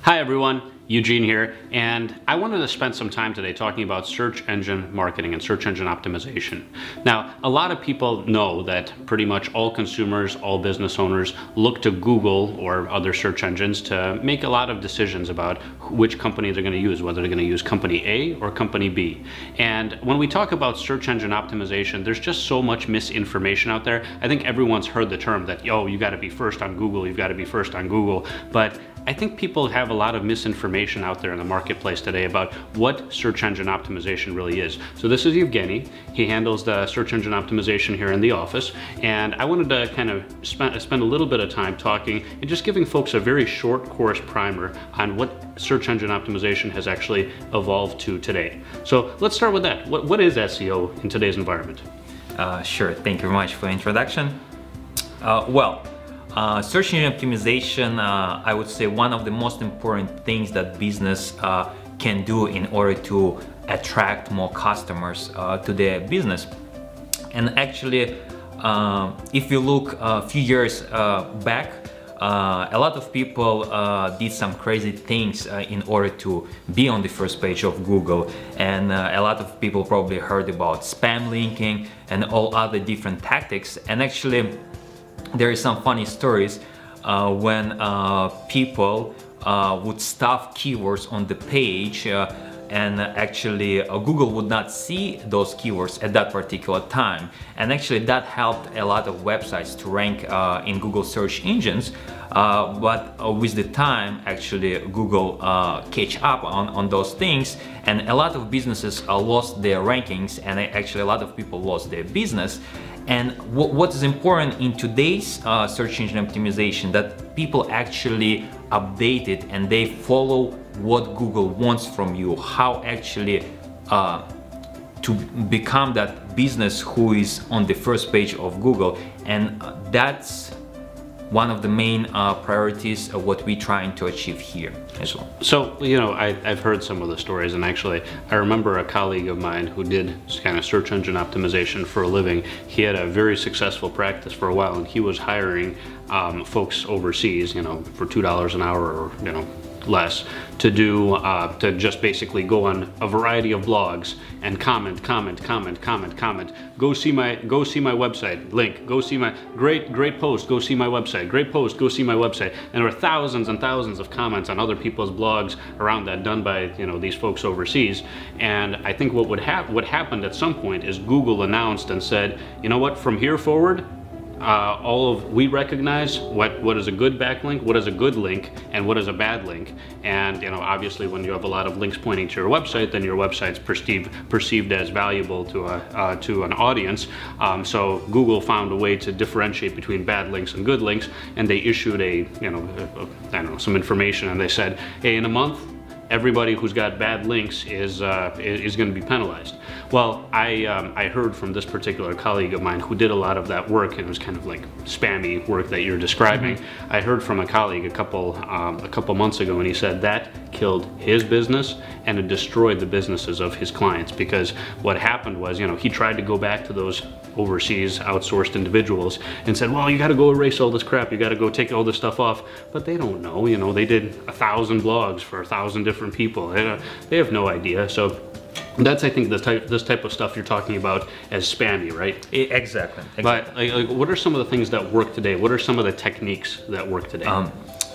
Hi everyone, Eugene here, and I wanted to spend some time today talking about search engine marketing and search engine optimization. Now, a lot of people know that pretty much all consumers, all business owners look to Google or other search engines to make a lot of decisions about which company they're going to use, whether they're going to use company A or company B. And when we talk about search engine optimization, there's just so much misinformation out there. I think everyone's heard the term that, oh, you got to be first on Google, you've got to be first on Google, but I think people have a lot of misinformation out there in the marketplace today about what search engine optimization really is. So this is Evgeny. He handles the search engine optimization here in the office, and I wanted to kind of spend a little bit of time talking and just giving folks a very short course primer on what search engine optimization has actually evolved to today. So let's start with that. What is SEO in today's environment? Sure, thank you very much for the introduction. Search engine optimization, I would say one of the most important things that business can do in order to attract more customers to their business. And actually, if you look a few years back, a lot of people did some crazy things in order to be on the first page of Google, and a lot of people probably heard about spam linking and all other different tactics. And actually, there is some funny stories when people would stuff keywords on the page and actually Google would not see those keywords at that particular time. And actually that helped a lot of websites to rank in Google search engines. But with the time, actually Google catch up on those things, and a lot of businesses lost their rankings, and actually a lot of people lost their business. And what is important in today's search engine optimization, that people actually update it and they follow what Google wants from you, how actually to become that business who is on the first page of Google. And that's one of the main priorities of what we're trying to achieve here as well. So, you know, I've heard some of the stories, and actually I remember a colleague of mine who did kind of search engine optimization for a living. He had a very successful practice for a while, and he was hiring folks overseas, you know, for $2 an hour or, you know, less, to do to just basically go on a variety of blogs and comment. Go see my website, link. Go see my great post. Go see my website. Great post. Go see my website. And there were thousands and thousands of comments on other people's blogs around that, done by, you know, these folks overseas. And I think what happened at some point is Google announced and said, you know what, from here forward, we recognize what is a good backlink, what is a good link, and what is a bad link. And, you know, obviously when you have a lot of links pointing to your website, then your website's perceived as valuable to an audience. So Google found a way to differentiate between bad links and good links, and they issued some information, and they said, hey, in a month, everybody who's got bad links is going to be penalized. Well, I heard from this particular colleague of mine who did a lot of that work, and it was kind of like spammy work that you're describing. Mm-hmm. I heard from a colleague a couple months ago, and he said that killed his business and it destroyed the businesses of his clients, because what happened was, you know, he tried to go back to those overseas outsourced individuals and said, well, you got to go erase all this crap, you got to go take all this stuff off. But they don't know, you know, they did 1,000 blogs for 1,000 different people. They have no idea. So that's, I think, this type of stuff you're talking about as spammy, right? Exactly. But like, what are some of the things that work today? What are some of the techniques that work today?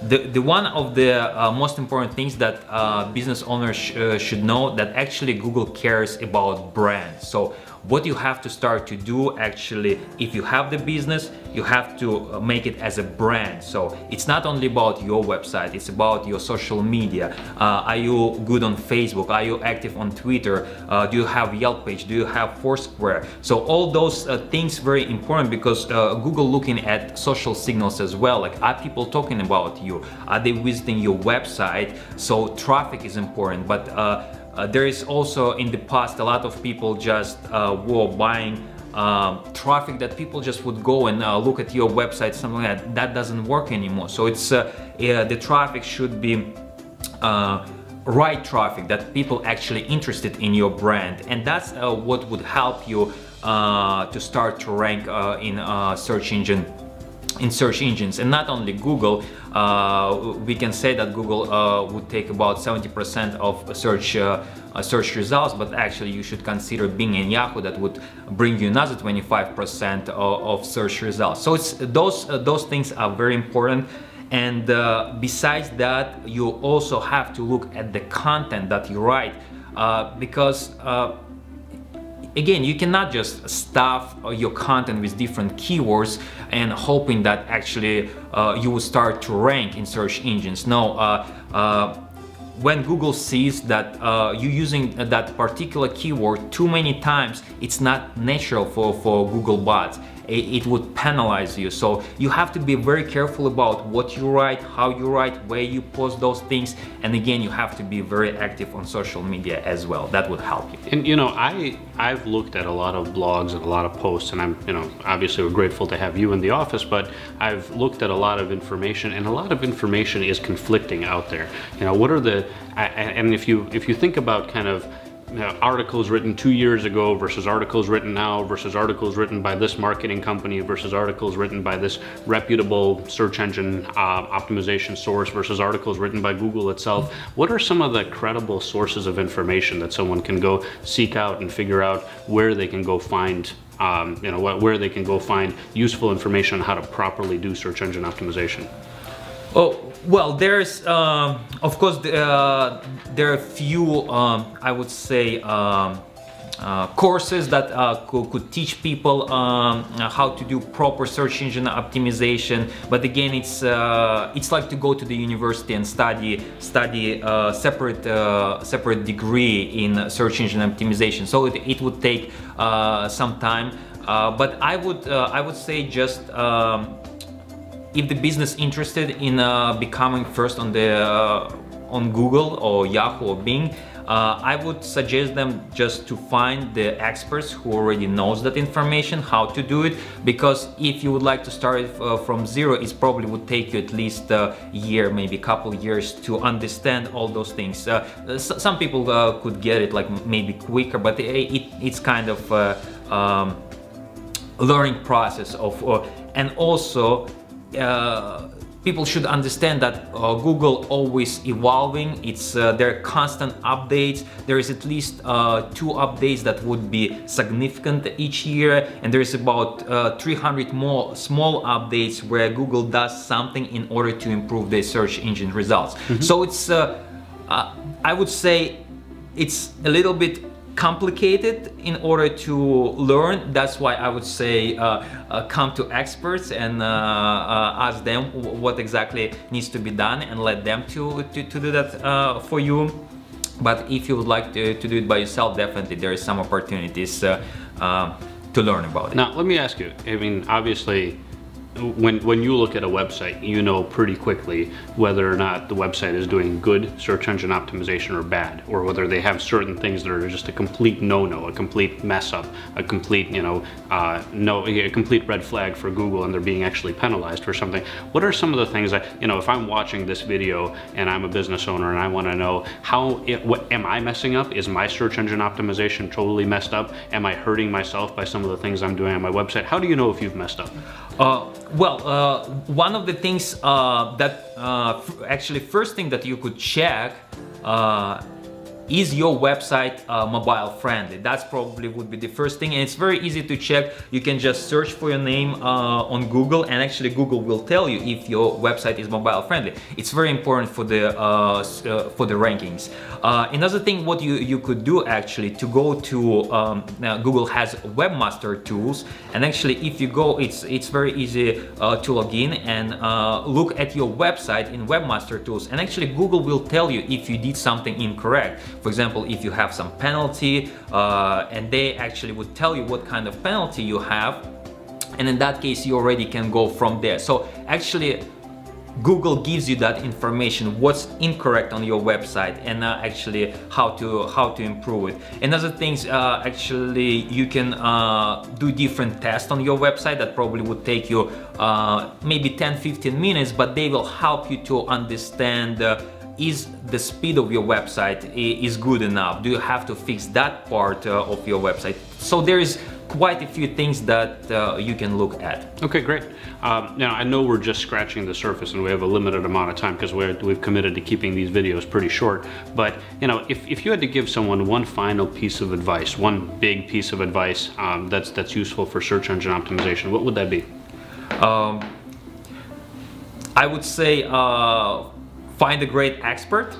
The one of the most important things that business owners should know, that actually Google cares about brand. So what you have to start to do, actually, if you have the business, you have to make it as a brand. So it's not only about your website, it's about your social media. Are you good on Facebook? Are you active on Twitter? Do you have Yelp page? Do you have Foursquare? So all those things very important, because Google looking at social signals as well. Like, are people talking about you? Are they visiting your website? So traffic is important, but there is also in the past a lot of people just were buying traffic that people just would go and look at your website, something like that. That doesn't work anymore. So it's the traffic should be right traffic, that people actually interested in your brand, and that's what would help you to start to rank in search engine in search engines. And not only Google, we can say that Google would take about 70% of search results, but actually you should consider Bing and Yahoo that would bring you another 25% of search results. So it's those things are very important. And besides that, you also have to look at the content that you write, because again, you cannot just stuff your content with different keywords and hoping that actually you will start to rank in search engines. No, when Google sees that you're using that particular keyword too many times, it's not natural for Google bots. It would penalize you. So you have to be very careful about what you write, how you write, where you post those things. And again, you have to be very active on social media as well. That would help you. And you know, I've looked at a lot of blogs and a lot of posts, and I'm, you know, obviously we're grateful to have you in the office, but I've looked at a lot of information, and a lot of information is conflicting out there. You know, what are the, and if you think about kind of, you know, articles written 2 years ago versus articles written now versus articles written by this marketing company versus articles written by this reputable search engine optimization source versus articles written by Google itself. What are some of the credible sources of information that someone can go seek out and figure out where they can go find you know, where they can go find useful information on how to properly do search engine optimization? Oh, well, there's, of course, there are a few, I would say, courses that could teach people how to do proper search engine optimization. But again, it's like to go to the university and study separate degree in search engine optimization. So it would take some time. But I would say just if the business interested in becoming first on Google or Yahoo or Bing, I would suggest them just to find the experts who already knows that information, how to do it, because if you would like to start it from zero, it probably would take you at least a year, maybe a couple years to understand all those things. Some people could get it like maybe quicker, but it's kind of learning process of, and also people should understand that Google always evolving. It's there are constant updates. There is at least 2 updates that would be significant each year, and there is about 300 more small updates where Google does something in order to improve their search engine results. Mm-hmm. So it's I would say it's a little bit complicated in order to learn. That's why I would say come to experts and ask them what exactly needs to be done and let them to do that for you. But if you would like to do it by yourself, definitely there is some opportunities to learn about it. Now let me ask you, I mean, obviously when you look at a website, you know pretty quickly whether or not the website is doing good search engine optimization or bad, or whether they have certain things that are just a complete no-no, a complete mess up, a complete, you know, a complete red flag for Google, and they're being actually penalized for something. What are some of the things that, you know, if I'm watching this video and I'm a business owner and I want to know what am I messing up? Is my search engine optimization totally messed up? Am I hurting myself by some of the things I'm doing on my website? How do you know if you've messed up? Well, one of the things that actually first thing that you could check is your website mobile friendly? That's probably would be the first thing, and it's very easy to check. You can just search for your name on Google, and actually Google will tell you if your website is mobile friendly. It's very important for the rankings. Another thing what you could do actually to go to Google has webmaster tools, and actually if you go, it's very easy to log in and look at your website in webmaster tools, and actually Google will tell you if you did something incorrect. For example, if you have some penalty, and they actually would tell you what kind of penalty you have, and in that case you already can go from there. So actually Google gives you that information, what's incorrect on your website, and actually how to improve it. And other things, actually you can do different tests on your website that probably would take you maybe 10-15 minutes, but they will help you to understand is the speed of your website is good enough? Do you have to fix that part of your website? So there is quite a few things that you can look at. Okay, great. Now I know we're just scratching the surface and we have a limited amount of time because we've committed to keeping these videos pretty short, but if you had to give someone one final piece of advice, one big piece of advice that's useful for search engine optimization, what would that be? I would say find a great expert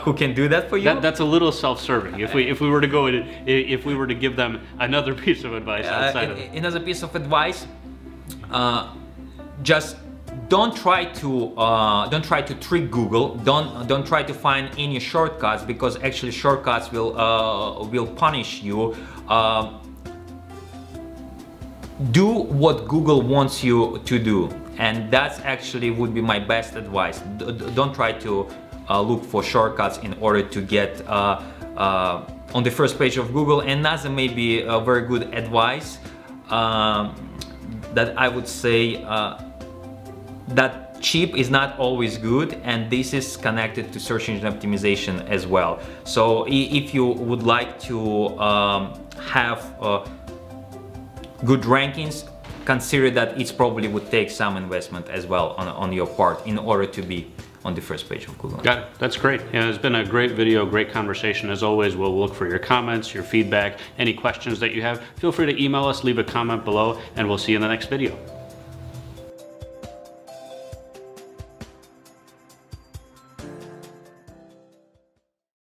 who can do that for you. That's a little self-serving. If we were to go in, if we were to give them another piece of advice outside of it. Another piece of advice: just don't try to trick Google. Don't try to find any shortcuts, because actually shortcuts will punish you. Do what Google wants you to do, and that's actually would be my best advice. Don't try to look for shortcuts in order to get on the first page of Google. Another maybe a very good advice that I would say, that cheap is not always good, and this is connected to search engine optimization as well. So if you would like to have good rankings, consider that it probably would take some investment as well on your part in order to be on the first page of Google. Got it. That's great. Yeah, it's been a great video, great conversation. As always, we'll look for your comments, your feedback, any questions that you have. Feel free to email us, leave a comment below, and we'll see you in the next video.